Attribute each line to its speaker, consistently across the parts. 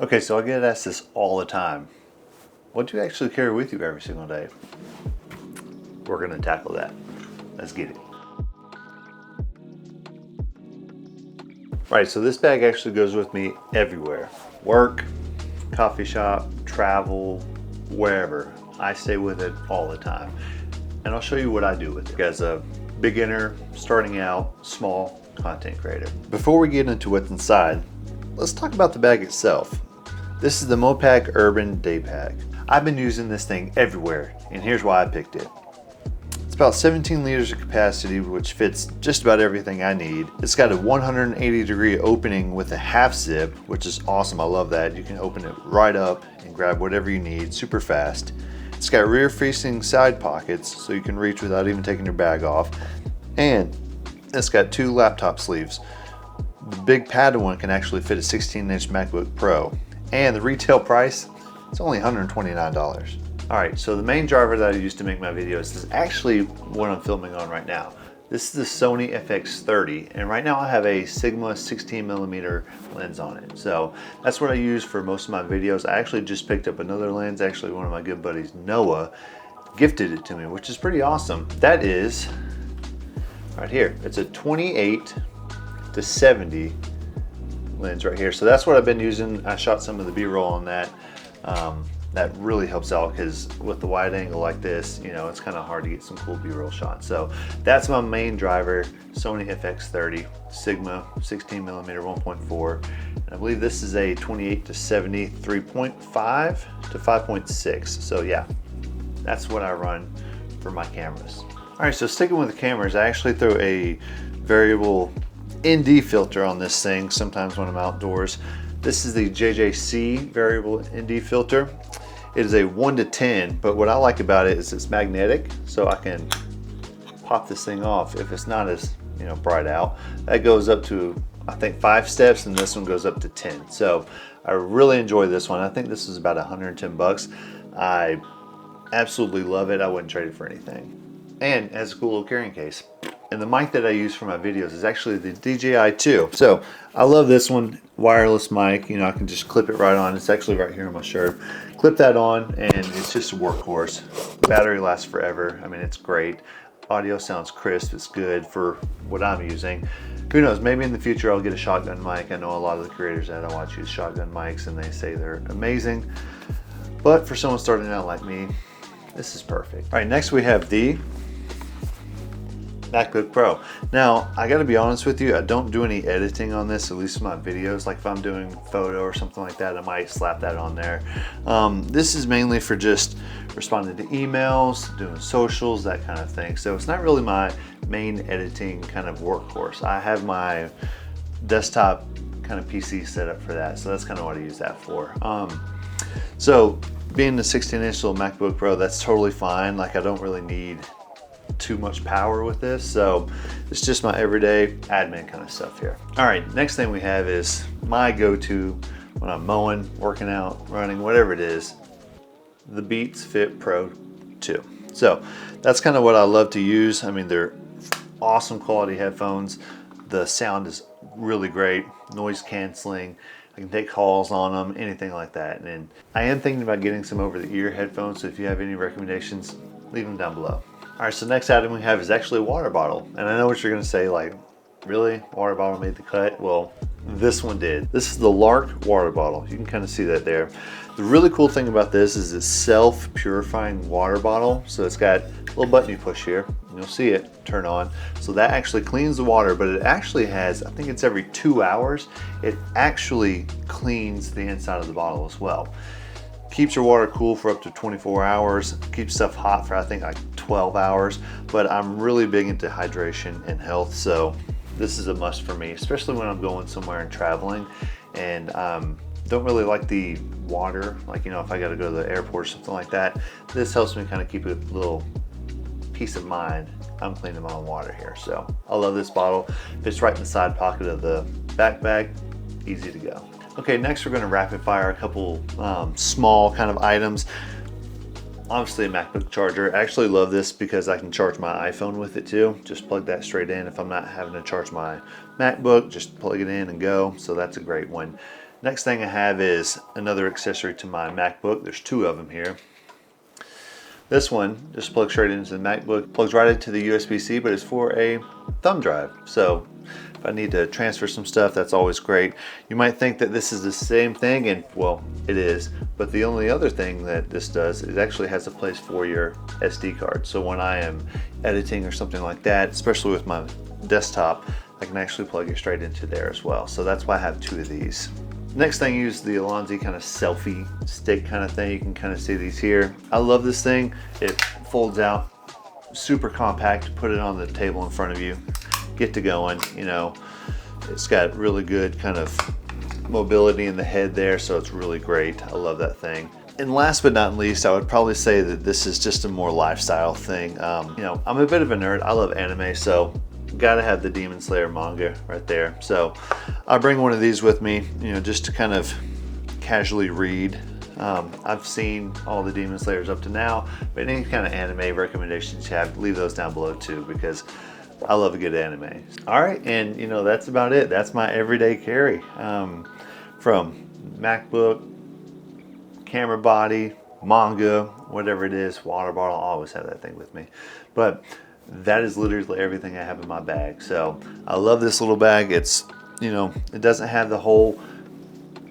Speaker 1: Okay, so I get asked this all the time. What do you actually carry with you every single day? We're gonna tackle that. Let's get it. Right, so this bag actually goes with me everywhere. Work, coffee shop, travel, wherever. I stay with it all the time. And I'll show you what I do with it as a beginner, starting out, small content creator. Before we get into what's inside, let's talk about the bag itself. This is the Mopak Urban Daypack. I've been using this thing everywhere, and here's why I picked it. It's about 17 liters of capacity, which fits just about everything I need. It's got a 180-degree opening with a half zip, which is awesome. I love that. You can open it right up and grab whatever you need super fast. It's got rear-facing side pockets, so you can reach without even taking your bag off. And it's got 2 laptop sleeves. The big padded one can actually fit a 16-inch MacBook Pro. And the retail price, it's only $129. All right, so the main driver that I use to make my videos is actually what I'm filming on right now. This is the Sony FX30, and right now I have a Sigma 16mm lens on it. So that's what I use for most of my videos. I actually just picked up another lens. Actually, one of my good buddies, Noah, gifted it to me, which is pretty awesome. That is right here. It's a 28 to 70 lens right here. So that's what I've been using. I shot some of the B-roll on that. That really helps out because with the wide angle like this, you know, it's kind of hard to get some cool B-roll shots. So that's my main driver, Sony FX30 Sigma 16mm 1.4. And I believe this is a 28 to 70 3.5 to 5.6. So yeah, that's what I run for my cameras. All right, so sticking with the cameras, I actually throw a variable ND filter on this thing sometimes when I'm outdoors. This is the JJC variable ND filter. It is a 1 to 10, but what I like about it is it's magnetic, so I can pop this thing off if it's not as, you know, bright out. That goes up to, I think, 5 steps, and this one goes up to 10. So I really enjoy this one. I think this is about 110 bucks. I absolutely love it. I wouldn't trade it for anything. And it has a cool little carrying case. And the mic that I use for my videos is actually the DJI 2. So I love this one, wireless mic. You know, I can just clip it right on. It's actually right here on my shirt. Clip that on and it's just a workhorse. The battery lasts forever. I mean, it's great. Audio sounds crisp. It's good for what I'm using. Who knows, maybe in the future I'll get a shotgun mic. I know a lot of the creators that I watch use shotgun mics and they say they're amazing. But for someone starting out like me, this is perfect. All right, next we have the MacBook Pro. Now, I gotta be honest with you, I don't do any editing on this, at least in my videos. Like if I'm doing photo or something like that, I might slap that on there. This is mainly for just responding to emails, doing socials, that kind of thing. So it's not really my main editing kind of workhorse. I have my desktop kind of PC set up for that, so that's kind of what I use that for. So being the 16-inch little MacBook Pro, that's totally fine. Like I don't really need too much power with this, so it's just my everyday admin kind of stuff here. All right, next thing we have is my go-to when I'm mowing, working out, running, whatever it is, the Beats Fit Pro 2. So that's kind of what I love to use. I mean, they're awesome quality headphones. The sound is really great, noise canceling. I can take calls on them, anything like that. And I am thinking about getting some over-the-ear headphones, so if you have any recommendations, leave them down below. All right, so next item we have is actually a water bottle. And I know what you're gonna say, like, really? Water bottle made the cut? Well, this one did. This is the LARQ water bottle. You can kind of see that there. The really cool thing about this is it's self-purifying water bottle. So it's got a little button you push here, and you'll see it turn on. So that actually cleans the water, but it actually has, I think it's every 2 hours, it actually cleans the inside of the bottle as well. Keeps your water cool for up to 24 hours, keeps stuff hot for I think like 12 hours, but I'm really big into hydration and health, so this is a must for me, especially when I'm going somewhere and traveling and don't really like the water, like, you know, if I gotta go to the airport or something like that. This helps me kind of keep a little peace of mind. I'm cleaning my own water here, so I love this bottle. Fits right in the side pocket of the backpack, easy to go. Okay, next we're going to rapid fire a couple small kind of items. Obviously a MacBook charger. I actually love this because I can charge my iPhone with it too. Just plug that straight in if I'm not having to charge my MacBook, just plug it in and go. So that's a great one. Next thing I have is another accessory to my MacBook. There's two of them here. This one just plugs straight into the MacBook, plugs right into the USB-C, but it's for a thumb drive. So if I need to transfer some stuff, that's always great. You might think that this is the same thing, and well, it is, but the only other thing that this does is actually has a place for your SD card. So when I am editing or something like that, especially with my desktop, I can actually plug it straight into there as well. So that's why I have two of these. Next thing, use the Alonzi kind of selfie stick kind of thing. You can kind of see these here. I love this thing. It folds out, super compact. Put it on the table in front of you, get to going. You know, it's got really good kind of mobility in the head there, so it's really great. I love that thing. And last but not least, I would probably say that this is just a more lifestyle thing. You know, I'm a bit of a nerd. I love anime, so gotta have the Demon Slayer manga right there. So I bring one of these with me, you know, just to kind of casually read. I've seen all the Demon Slayers up to now, but any kind of anime recommendations you have, leave those down below too, because I love a good anime. All right, and you know, that's about it. That's my everyday carry. From MacBook, camera body, manga, whatever it is, water bottle, I always have that thing with me. But that is literally everything I have in my bag. So I love this little bag. It's, you know, it doesn't have the whole,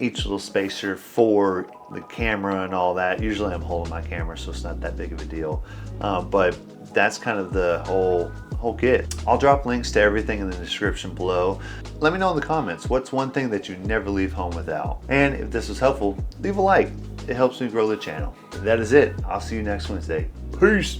Speaker 1: each little spacer for the camera and all that. Usually I'm holding my camera, so it's not that big of a deal. But that's kind of the whole kit. I'll drop links to everything in the description below. Let me know in the comments, what's one thing that you never leave home without? And if this was helpful, leave a like. It helps me grow the channel. That is it. I'll see you next Wednesday. Peace.